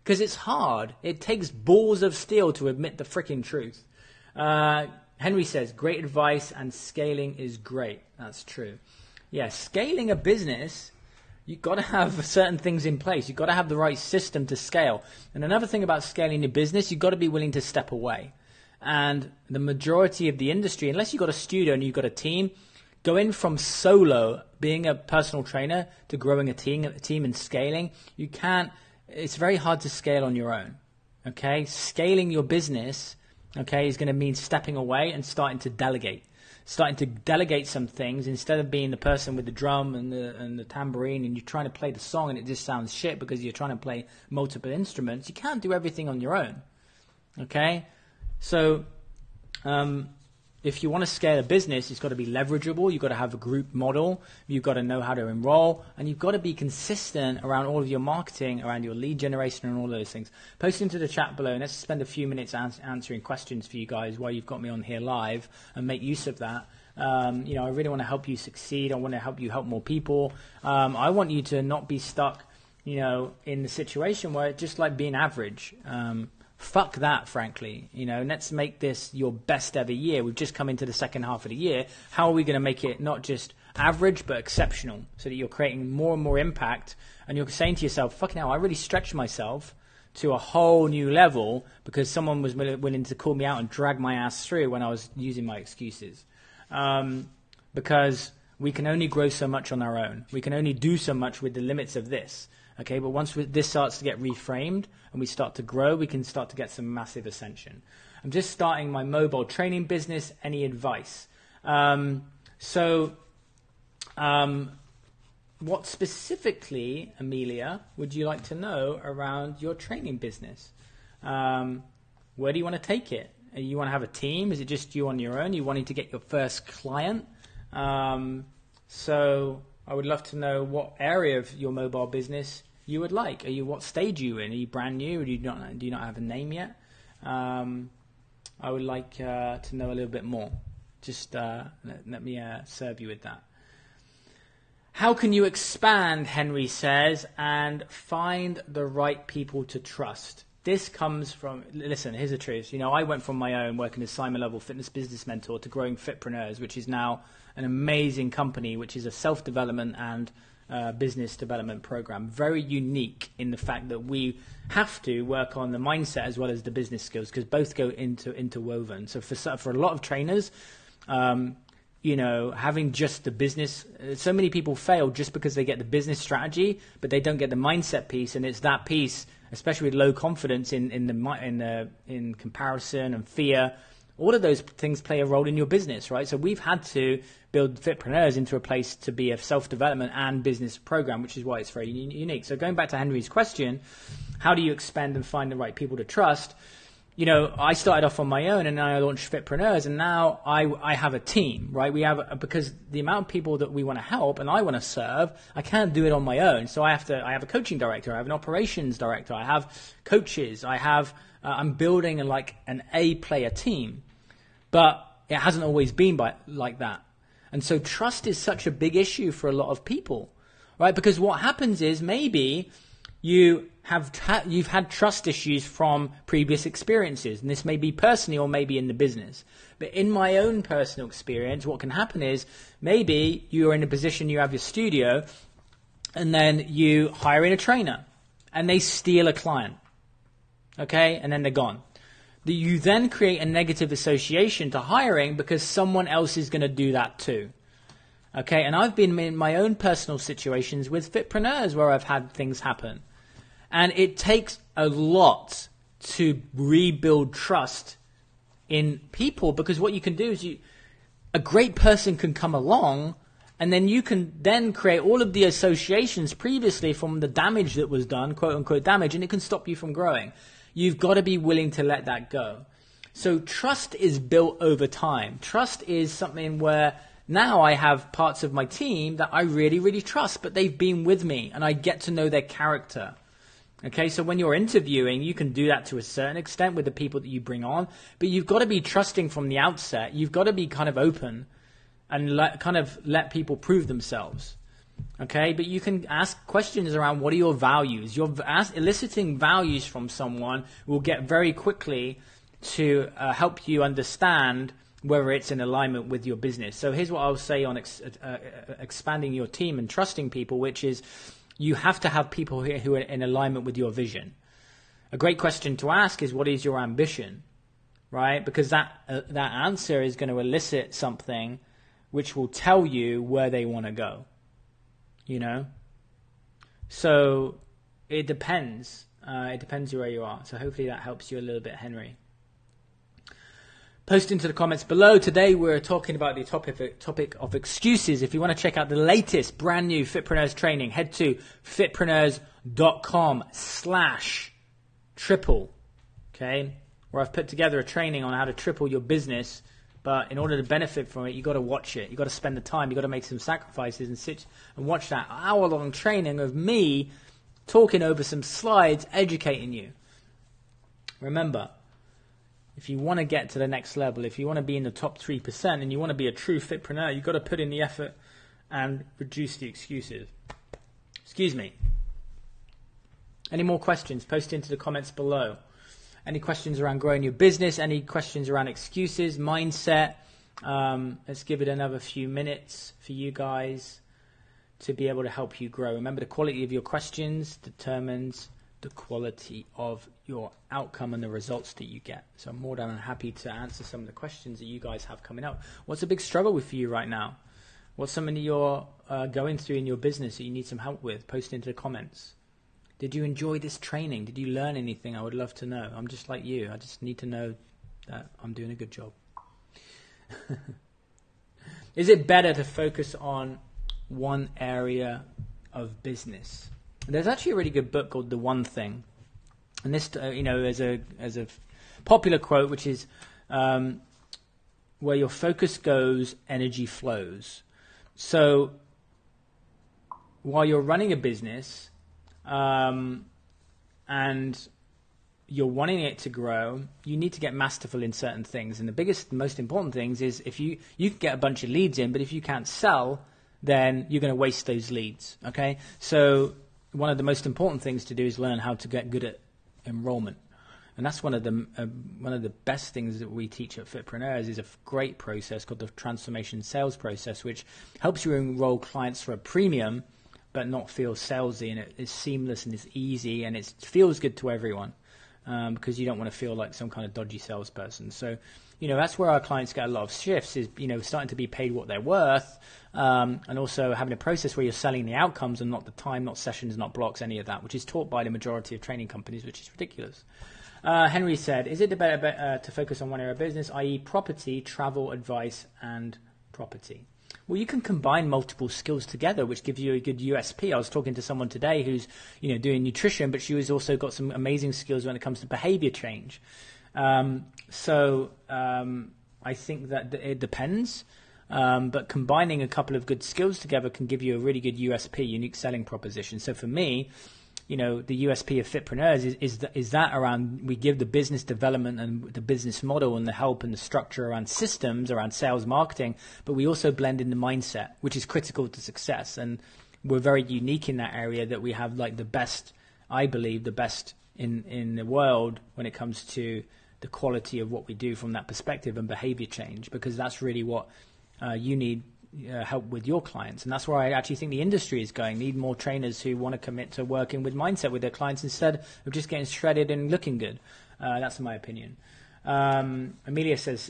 Speaker 1: because it's hard. It takes balls of steel to admit the freaking truth. Henry says, great advice, and scaling is great. That's true. Yeah, scaling a business, you've got to have certain things in place. You've got to have the right system to scale. And another thing about scaling your business, you've got to be willing to step away. And the majority of the industry, unless you've got a studio and you've got a team, going from solo, being a personal trainer, to growing a team and scaling, it's very hard to scale on your own. Okay? Scaling your business Okay, is going to mean stepping away and starting to delegate. Starting to delegate some things instead of being the person with the drum and the tambourine, and you're trying to play the song and it just sounds shit because you're trying to play multiple instruments. You can't do everything on your own. Okay? So if you want to scale a business, it's got to be leverageable. You've got to have a group model. You've got to know how to enroll. And you've got to be consistent around all of your marketing, around your lead generation and all those things. Post into the chat below, and let's spend a few minutes answering questions for you guys while you've got me on here live and make use of that. I really want to help you succeed. I want to help you help more people. I want you to not be stuck, in the situation where it's just like being average. Fuck that, frankly. Let's make this your best ever year. We've just come into the second half of the year. How are we going to make it not just average, but exceptional, so that you're creating more and more impact, and you're saying to yourself, fucking hell, I really stretched myself to a whole new level because someone was willing to call me out and drag my ass through when I was using my excuses. Because we can only grow so much on our own. We can only do so much with the limits of this. Okay, but once this starts to get reframed and we start to grow, we can start to get some massive ascension. I'm just starting my mobile training business. Any advice? What specifically, Amelia, would you like to know around your training business? Where do you want to take it? You want to have a team? Is it just you on your own? You wanting to get your first client? So I would love to know what area of your mobile business you would like. What stage are you in? Are you brand new, or do you not have a name yet? I would like to know a little bit more. Just let me serve you with that. How can you expand, Henry says, and find the right people to trust? This comes from, listen, here's the truth. I went from my own working as Simon Lovell Fitness Business Mentor to growing Fitpreneurs, which is now an amazing company, which is a self-development and business development program. Very unique in the fact that we have to work on the mindset as well as the business skills, because both go interwoven. So for a lot of trainers, having just the business, so many people fail just because they get the business strategy, but they don't get the mindset piece, and it's that piece, especially with low confidence in comparison and fear. All of those things play a role in your business, right? So we've had to build Fitpreneurs into a place to be a self-development and business program, which is why it's very unique. So going back to Henry's question, how do you expand and find the right people to trust? I started off on my own, and then I launched Fitpreneurs, and now I have a team, right? Because the amount of people that we want to help and I want to serve, I can't do it on my own. So I have a coaching director, I have an operations director, I have coaches, I'm building an A-player team. But it hasn't always been like that. And so trust is such a big issue for a lot of people, right? Because what happens is maybe you've had trust issues from previous experiences, and this may be personally or maybe in the business. But in my own personal experience, what can happen is maybe you're in a position, you have your studio, and then you hire in a trainer, and they steal a client, okay? And then they're gone. You then create a negative association to hiring because someone else is going to do that too. Okay, and I've been in my own personal situations with Fitpreneurs where I've had things happen. And it takes a lot to rebuild trust in people, because what you can do is a great person can come along, and then you can then create all of the associations previously from the damage that was done, quote unquote damage, and it can stop you from growing. You've got to be willing to let that go. So trust is built over time. Trust is something where now I have parts of my team that I really, really trust, but they've been with me and I get to know their character. Okay, so when you're interviewing, you can do that to a certain extent with the people that you bring on, but you've got to be trusting from the outset. You've got to be kind of open and let people prove themselves. Okay, but you can ask questions around what are your values. Eliciting values from someone will get very quickly to help you understand whether it's in alignment with your business. So here's what I'll say on expanding your team and trusting people, which is you have to have people here who are in alignment with your vision. A great question to ask is, what is your ambition, right? Because that answer is going to elicit something which will tell you where they want to go. So it depends. It depends where you are. So hopefully that helps you a little bit, Henry. Post into the comments below. Today we're talking about the topic of excuses. If you want to check out the latest brand new Fitpreneurs training, head to fitpreneurs.com/triple, okay, where I've put together a training on how to triple your business. But in order to benefit from it, you've got to watch it. You've got to spend the time. You've got to make some sacrifices and sit and watch that hour-long training of me talking over some slides, educating you. Remember, if you want to get to the next level, if you want to be in the top 3% and you want to be a true fitpreneur, you've got to put in the effort and reduce the excuses. Excuse me. Any more questions? Post into the comments below. Any questions around growing your business? Any questions around excuses, mindset? Let's give it another few minutes for you guys to be able to help you grow. Remember, the quality of your questions determines the quality of your outcome and the results that you get. So I'm more than happy to answer some of the questions that you guys have coming up. What's a big struggle for you right now? What's something that you're going through in your business that you need some help with? Post into the comments. Did you enjoy this training? Did you learn anything? I would love to know. I'm just like you. I just need to know that I'm doing a good job. Is it better to focus on one area of business? There's actually a really good book called The One Thing. And this, as a popular quote, which is, where your focus goes, energy flows. So while you're running a business, and you're wanting it to grow, you need to get masterful in certain things. And the biggest, most important things is if you can get a bunch of leads in, but if you can't sell, then you're going to waste those leads. Okay, so one of the most important things to do is learn how to get good at enrollment. And that's one of the best things that we teach at Fitpreneurs is a great process called the transformation sales process, which helps you enroll clients for a premium but not feel salesy, and it's seamless and it's easy and it feels good to everyone, because you don't want to feel like some kind of dodgy salesperson. So, that's where our clients get a lot of shifts is, starting to be paid what they're worth, and also having a process where you're selling the outcomes and not the time, not sessions, not blocks, any of that, which is taught by the majority of training companies, which is ridiculous. Henry said, is it better to focus on one area of business, i.e. property, travel, advice, and property? Well, you can combine multiple skills together, which gives you a good USP. I was talking to someone today who's, doing nutrition, but she has also got some amazing skills when it comes to behavior change. I think that it depends, but combining a couple of good skills together can give you a really good USP, unique selling proposition. So for me, the USP of Fitpreneurs is that around we give the business development and the business model and the help and the structure around systems, around sales marketing, but we also blend in the mindset, which is critical to success. And we're very unique in that area that we have like the best, I believe, the best in the world when it comes to the quality of what we do from that perspective and behavior change, because that's really what you need help with your clients. And that's where I actually think the industry is going. Need more trainers who want to commit to working with mindset with their clients instead of just getting shredded and looking good. That's my opinion. Amelia says,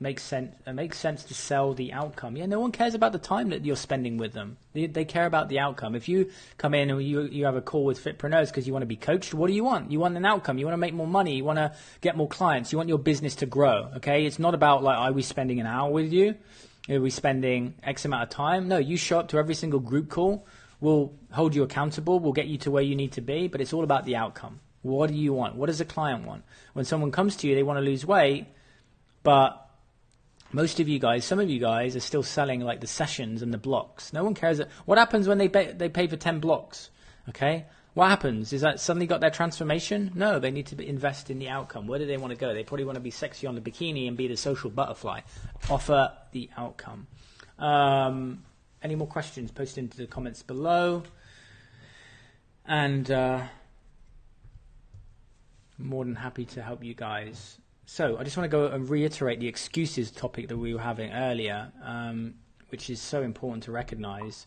Speaker 1: makes sense to sell the outcome. Yeah, no one cares about the time that you're spending with them. They care about the outcome. If you come in and you have a call with Fitpreneurs because you want to be coached, what do you want? You want an outcome. You want to make more money. You want to get more clients. You want your business to grow. Okay, it's not about like, are we spending an hour with you? Are we spending X amount of time? No, you show up to every single group call. We'll hold you accountable. We'll get you to where you need to be, but it's all about the outcome. What do you want? What does the client want? When someone comes to you, they want to lose weight, but most of you guys, some of you guys are still selling like the sessions and the blocks. No one cares. What happens when they pay for 10 blocks? Okay? What happens? Is that suddenly got their transformation? No, they need to invest in the outcome. Where do they want to go? They probably want to be sexy on the bikini and be the social butterfly. Offer the outcome. Any more questions? Post into the comments below. And more than happy to help you guys. So I just want to go and reiterate the excuses topic that we were having earlier, which is so important to recognize.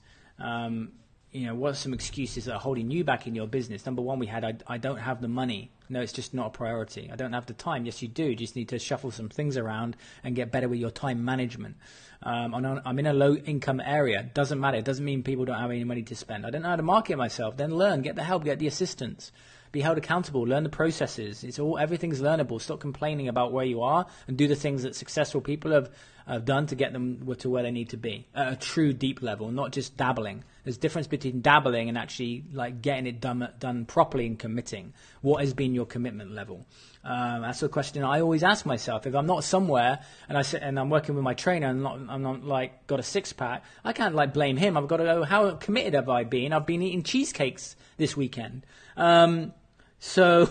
Speaker 1: What are some excuses that are holding you back in your business? Number one, we had, I don't have the money. No, it's just not a priority. I don't have the time. Yes, you do. You just need to shuffle some things around and get better with your time management. I'm in a low-income area. Doesn't matter. It doesn't mean people don't have any money to spend. I don't know how to market myself. Then learn. Get the help. Get the assistance. Be held accountable. Learn the processes. Everything's learnable. Stop complaining about where you are and do the things that successful people have done to get them to where they need to be at a true deep level, not just dabbling. There's a difference between dabbling and actually like getting it done properly and committing. What has been your commitment level? That's a question I always ask myself. If I'm not somewhere and I'm working with my trainer and I'm not like got a six pack, I can't like blame him. I've got to go, how committed have I been? I've been eating cheesecakes this weekend. So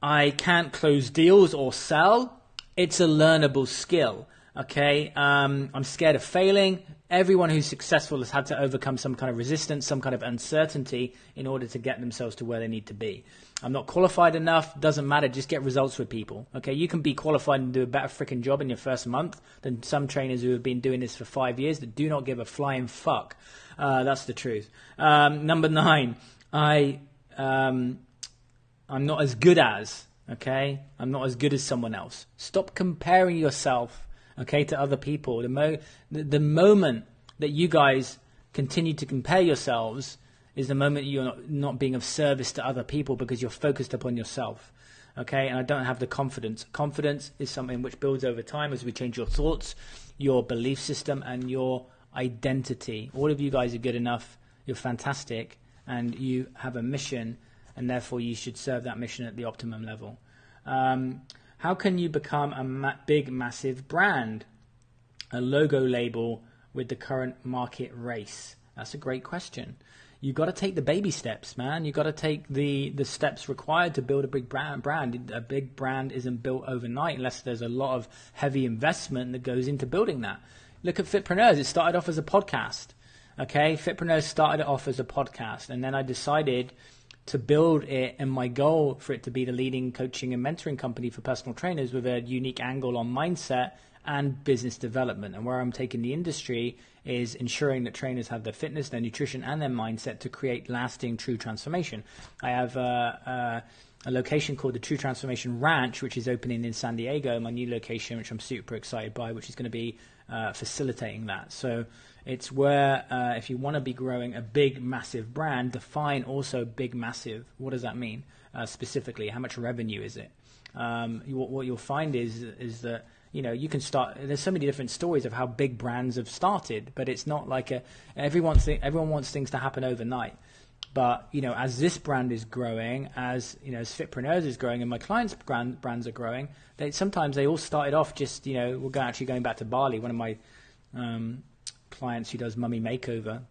Speaker 1: I can't close deals or sell. It's a learnable skill. Okay. I'm scared of failing. Everyone who's successful has had to overcome some kind of resistance, some kind of uncertainty in order to get themselves to where they need to be. I'm not qualified enough. Doesn't matter. Just get results with people. Okay, you can be qualified and do a better freaking job in your first month than some trainers who have been doing this for 5 years that do not give a flying fuck. That's the truth. Number 9, I'm not as good as. Okay, I'm not as good as someone else. Stop comparing yourself. Okay, to other people. The moment that you guys continue to compare yourselves is the moment you're not being of service to other people because you're focused upon yourself. Okay, and I don't have the confidence. Confidence is something which builds over time as we change your thoughts, your belief system, and your identity. All of you guys are good enough. You're fantastic, and you have a mission, and therefore you should serve that mission at the optimum level. How can you become a big, massive brand? A logo label with the current market race? That's a great question. You've got to take the baby steps, man. You've got to take the steps required to build a big brand. A big brand isn't built overnight unless there's a lot of heavy investment that goes into building that. Look at Fitpreneurs. It started off as a podcast. Okay, Fitpreneurs started off as a podcast, and then I decided to build it, and my goal for it to be the leading coaching and mentoring company for personal trainers with a unique angle on mindset and business development. And where I'm taking the industry is ensuring that trainers have their fitness, their nutrition, and their mindset to create lasting, true transformation. I have a location called the True Transformation Ranch, which is opening in San Diego, my new location, which I'm super excited by, which is going to be facilitating that. So it's where if you want to be growing a big, massive brand, define also big, massive. What does that mean specifically? How much revenue is it? What you'll find is that you can start. There's so many different stories of how big brands have started, but it's not like everyone wants things to happen overnight. But as this brand is growing, as Fitpreneurs is growing, and my clients' brands are growing, sometimes they all started off just we're actually going back to Bali. One of my clients who does mummy makeover,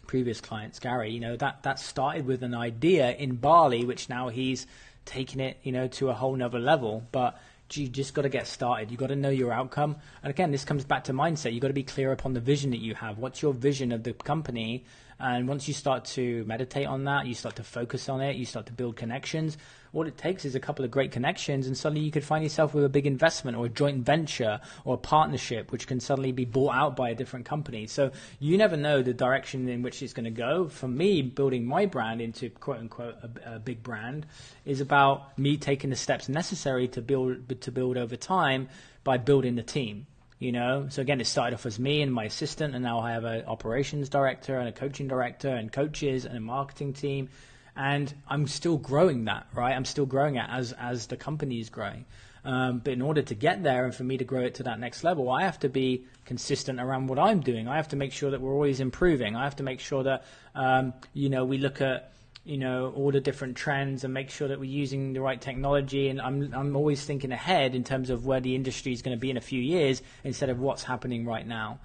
Speaker 1: previous clients, Gary, that started with an idea in Bali, which now he's taken it to a whole nother level. But you just got to get started. You got to know your outcome. And again, this comes back to mindset. You got to be clear upon the vision that you have. What's your vision of the company? And once you start to meditate on that, you start to focus on it, you start to build connections. What it takes is a couple of great connections, and suddenly you could find yourself with a big investment or a joint venture or a partnership, which can suddenly be bought out by a different company. So you never know the direction in which it's going to go. For me, building my brand into quote unquote a big brand is about me taking the steps necessary to build over time by building the team. So again, it started off as me and my assistant, and now I have an operations director and a coaching director and coaches and a marketing team, and I'm still growing that, right? I'm still growing it as the company is growing. But in order to get there and for me to grow it to that next level, I have to be consistent around what I'm doing. I have to make sure that we're always improving. I have to make sure that, we look at, all the different trends and make sure that we're using the right technology. And I'm always thinking ahead in terms of where the industry is going to be in a few years instead of what's happening right now.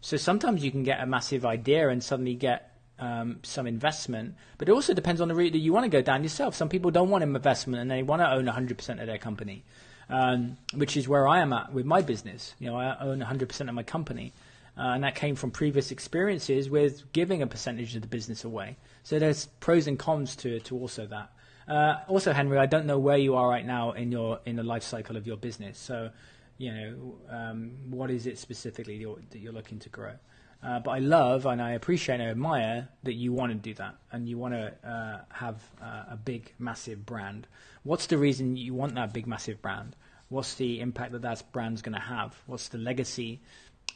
Speaker 1: So sometimes you can get a massive idea and suddenly get some investment, but it also depends on the route that you want to go down yourself. Some people don't want investment and they want to own 100% of their company, which is where I am at with my business. I own 100% of my company. And that came from previous experiences with giving a percentage of the business away. So there's pros and cons to also that. Also, Henry, I don't know where you are right now in the life cycle of your business. So, what is it specifically that you're looking to grow? But I love and I appreciate and I admire that you want to do that and you want to have a big, massive brand. What's the reason you want that big, massive brand? What's the impact that brand's going to have? What's the legacy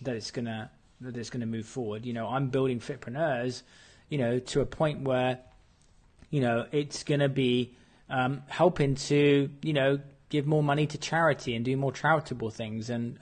Speaker 1: that it's going to move forward? I'm building Fitpreneurs, to a point where it's going to be helping to, give more money to charity and do more charitable things. And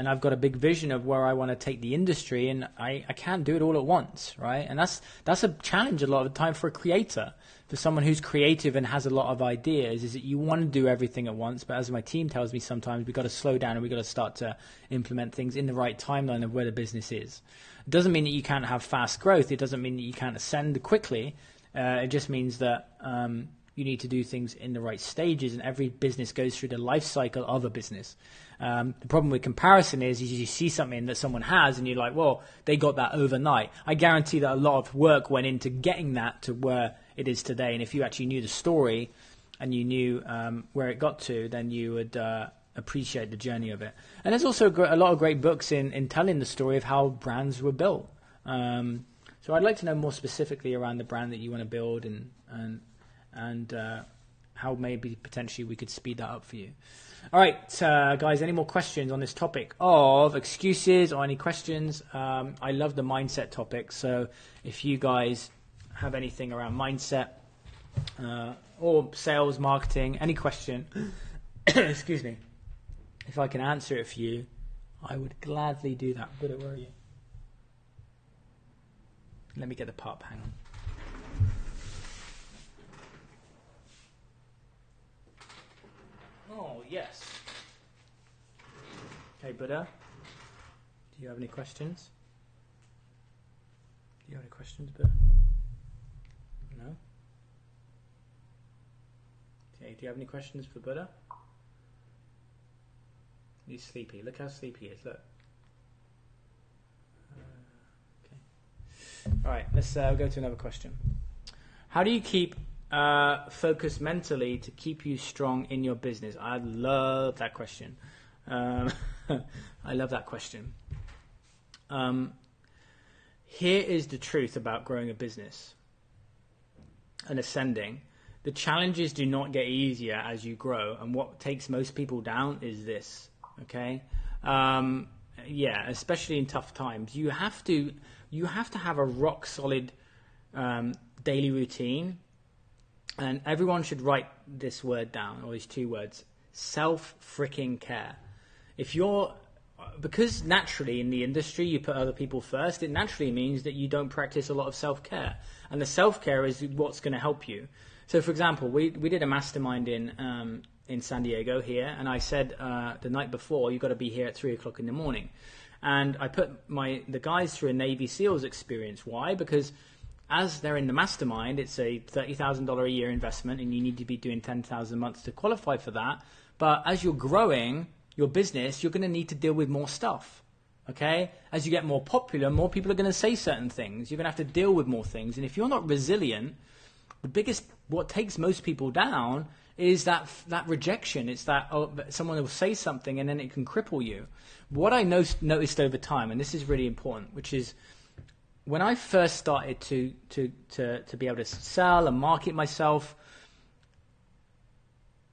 Speaker 1: I've got a big vision of where I want to take the industry, and I can't do it all at once, right? And that's a challenge a lot of the time for a creator, for someone who's creative and has a lot of ideas, is that you want to do everything at once. But as my team tells me sometimes, we've got to slow down and we've got to start to implement things in the right timeline of where the business is. It doesn't mean that you can't have fast growth. It doesn't mean that you can't ascend quickly. It just means that you need to do things in the right stages, and every business goes through the life cycle of a business. The problem with comparison is you see something that someone has and you're like, well, they got that overnight. I guarantee that a lot of work went into getting that to where it is today. And if you actually knew the story and you knew where it got to, then you would appreciate the journey of it. And there's also a lot of great books in telling the story of how brands were built. So I'd like to know more specifically around the brand that you want to build and how maybe potentially we could speed that up for you. All right, guys, any more questions on this topic of excuses or any questions? I love the mindset topic, so if you guys have anything around mindset or sales, marketing, any question, excuse me, if I can answer it for you, I would gladly do that. But where are you? Let me get the pop, hang on. Oh, yes. Okay, Buddha, do you have any questions? Do you have any questions, Buddha? No? Okay, do you have any questions for Buddha? He's sleepy. Look how sleepy he is, look. Okay. All right, let's go to another question. How do you keep focus mentally to keep you strong in your business? I love that question. I love that question. Here is the truth about growing a business and ascending. The challenges do not get easier as you grow, and what takes most people down is this. Okay, especially in tough times, you have to have a rock solid daily routine. And everyone should write this word down, or these two words: self-freaking-care. Because naturally in the industry you put other people first, it naturally means that you don't practice a lot of self-care. And the self-care is what's going to help you. So, for example, we did a mastermind in San Diego here, and I said the night before, you've got to be here at 3:00 in the morning. And I put the guys through a Navy SEALs experience. Why? Because as they're in the mastermind, it's a $30,000 a year investment, and you need to be doing 10,000 a month to qualify for that. But as you're growing your business, you're going to need to deal with more stuff. Okay? As you get more popular, more people are going to say certain things. You're going to have to deal with more things. And if you're not resilient, what takes most people down is that rejection. It's that someone will say something and then it can cripple you. What I noticed over time, and this is really important, which is when I first started to be able to sell and market myself,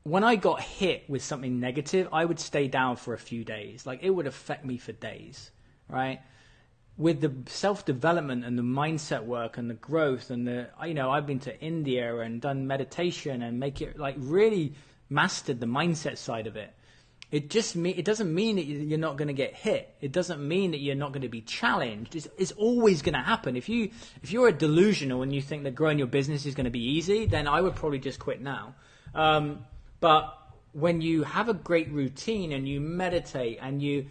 Speaker 1: when I got hit with something negative, I would stay down for a few days. Like, it would affect me for days, right? With the self-development and the mindset work and the growth and I've been to India and done meditation and really mastered the mindset side of it. It doesn't mean that you're not going to get hit. It doesn't mean that you're not going to be challenged. It's always going to happen. If you're a delusional and you think that growing your business is going to be easy, then I would probably just quit now. But when you have a great routine and you meditate and you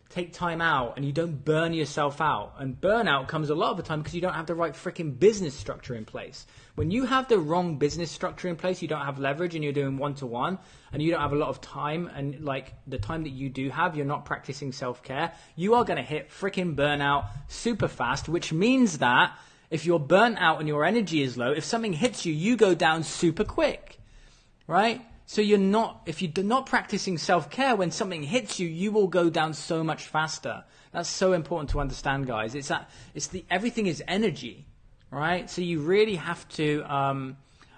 Speaker 1: take time out and you don't burn yourself out, and burnout comes a lot of the time because you don't have the right freaking business structure in place. When you have the wrong business structure in place, you don't have leverage and you're doing one-to-one and you don't have a lot of time, and like the time that you do have, you're not practicing self-care, you are going to hit freaking burnout super fast, which means that if you're burnt out and your energy is low, if something hits you, you go down super quick, right? So if you're not practicing self-care, when something hits you, you will go down so much faster. That's so important to understand, guys. Everything is energy, right? So you really have to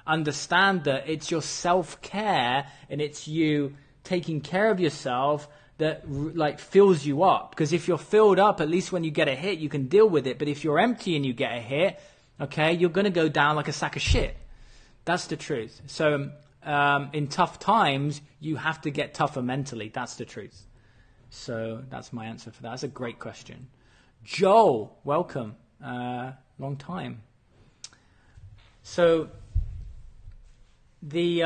Speaker 1: understand that it's your self-care and it's you taking care of yourself that fills you up. Because if you're filled up, at least when you get a hit, you can deal with it. But if you're empty and you get a hit, okay, you're going to go down like a sack of shit. That's the truth. So in tough times, you have to get tougher mentally. That's the truth. So that's my answer for that. That's a great question. Joel, welcome. Long time. So the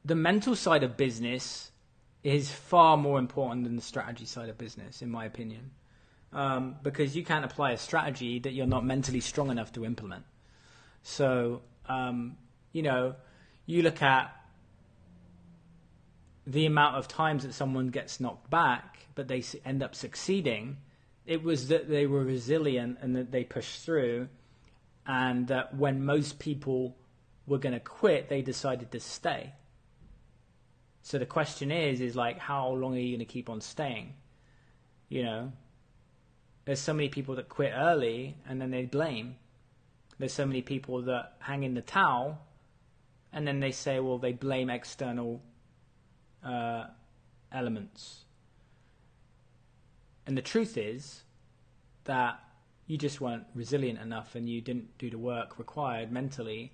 Speaker 1: mental side of business is far more important than the strategy side of business, in my opinion. Because you can't apply a strategy that you're not mentally strong enough to implement. So, you look at the amount of times that someone gets knocked back, but they end up succeeding. It was that they were resilient and that they pushed through, and that when most people were going to quit, they decided to stay. So the question is like, how long are you going to keep on staying? There's so many people that quit early and then they blame. There's so many people that hang in the towel and then they say, well, they blame external elements. And the truth is that you just weren't resilient enough and you didn't do the work required mentally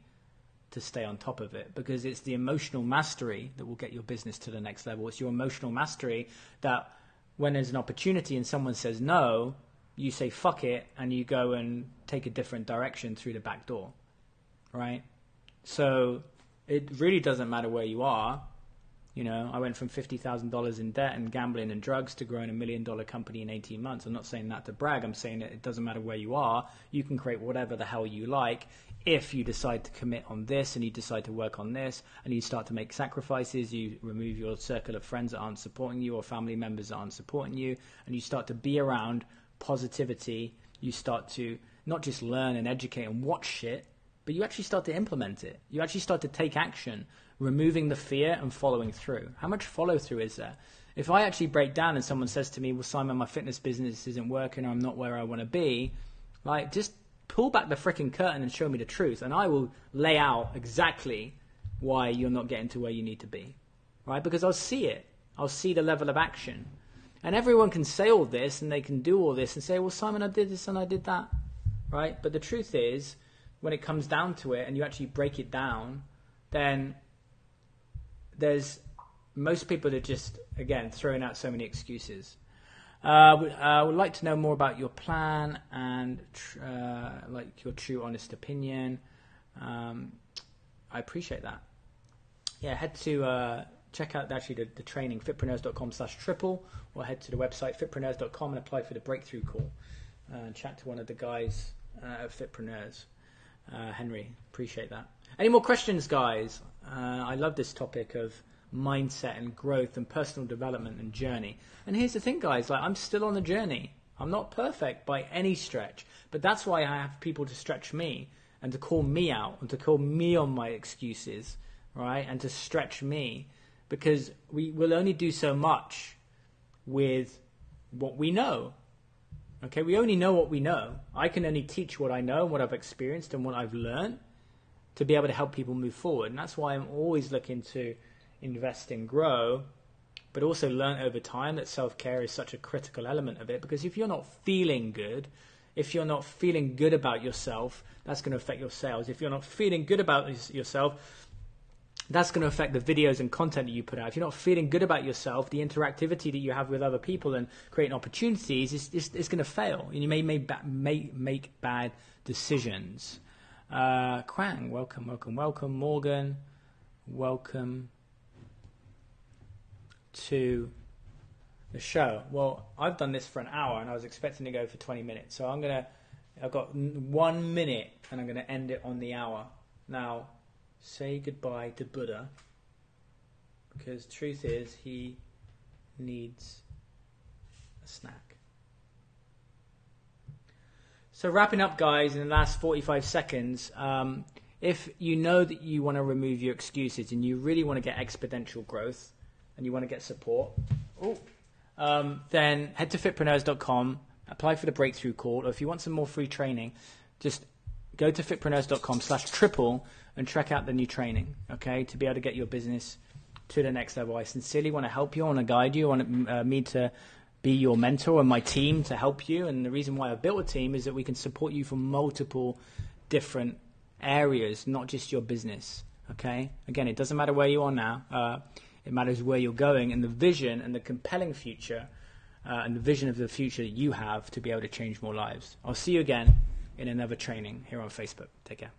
Speaker 1: to stay on top of it, because it's the emotional mastery that will get your business to the next level. It's your emotional mastery that when there's an opportunity and someone says no, you say fuck it and you go and take a different direction through the back door, right? So it really doesn't matter where you are. I went from $50,000 in debt and gambling and drugs to growing $1 million company in 18 months. I'm not saying that to brag. I'm saying that it doesn't matter where you are. You can create whatever the hell you like if you decide to commit on this and you decide to work on this and you start to make sacrifices. You remove your circle of friends that aren't supporting you or family members that aren't supporting you, and you start to be around positivity. You start to not just learn and educate and watch shit, but you actually start to implement it. You actually start to take action, removing the fear and following through. How much follow through is there? If I actually break down and someone says to me, well, Simon, my fitness business isn't working, or I'm not where I want to be, like, just pull back the freaking curtain and show me the truth, and I will lay out exactly why you're not getting to where you need to be, right? Because I'll see it. I'll see the level of action. And everyone can say all this and they can do all this and say, well, Simon, I did this and I did that, right? But the truth is, when it comes down to it and you actually break it down, then there's most people are just, again, throwing out so many excuses. I would like to know more about your plan and like your true, honest opinion. I appreciate that. Yeah, head to check out actually the training, fitpreneurs.com/triple, or head to the website fitpreneurs.com and apply for the breakthrough call and chat to one of the guys at Fitpreneurs. Henry, appreciate that. Any more questions, guys? I love this topic of mindset and growth and personal development and journey. And here's the thing, guys, like, I'm still on the journey. I'm not perfect by any stretch, but that's why I have people to stretch me and to call me out and to call me on my excuses, right? And to stretch me, because we will only do so much with what we know. Okay, we only know what we know. I can only teach what I know and what I've experienced and what I've learned to be able to help people move forward. And that's why I'm always looking to invest and grow, but also learn over time that self-care is such a critical element of it. Because if you're not feeling good, if you're not feeling good about yourself, that's going to affect your sales. If you're not feeling good about yourself, that's going to affect the videos and content that you put out. If you're not feeling good about yourself, the interactivity that you have with other people and creating opportunities is going to fail. And you may make bad decisions. Kwang, welcome. Morgan, welcome to the show. Well, I've done this for an hour and I was expecting to go for 20 minutes. So I've got 1 minute and I'm going to end it on the hour. Now, say goodbye to Buddha, because truth is he needs a snack. So wrapping up, guys, in the last 45 seconds, if you know that you want to remove your excuses and you really want to get exponential growth and you want to get support, then head to fitpreneurs.com, apply for the breakthrough call, or if you want some more free training, just go to fitpreneurs.com/triple and check out the new training, okay, to be able to get your business to the next level. I sincerely want to help you, I want to guide you, I want me to be your mentor and my team to help you. And the reason why I built a team is that we can support you from multiple different areas, not just your business. Okay? Again, it doesn't matter where you are now. It matters where you're going and the vision and the compelling future and the vision of the future that you have to be able to change more lives. I'll see you again in another training here on Facebook. Take care.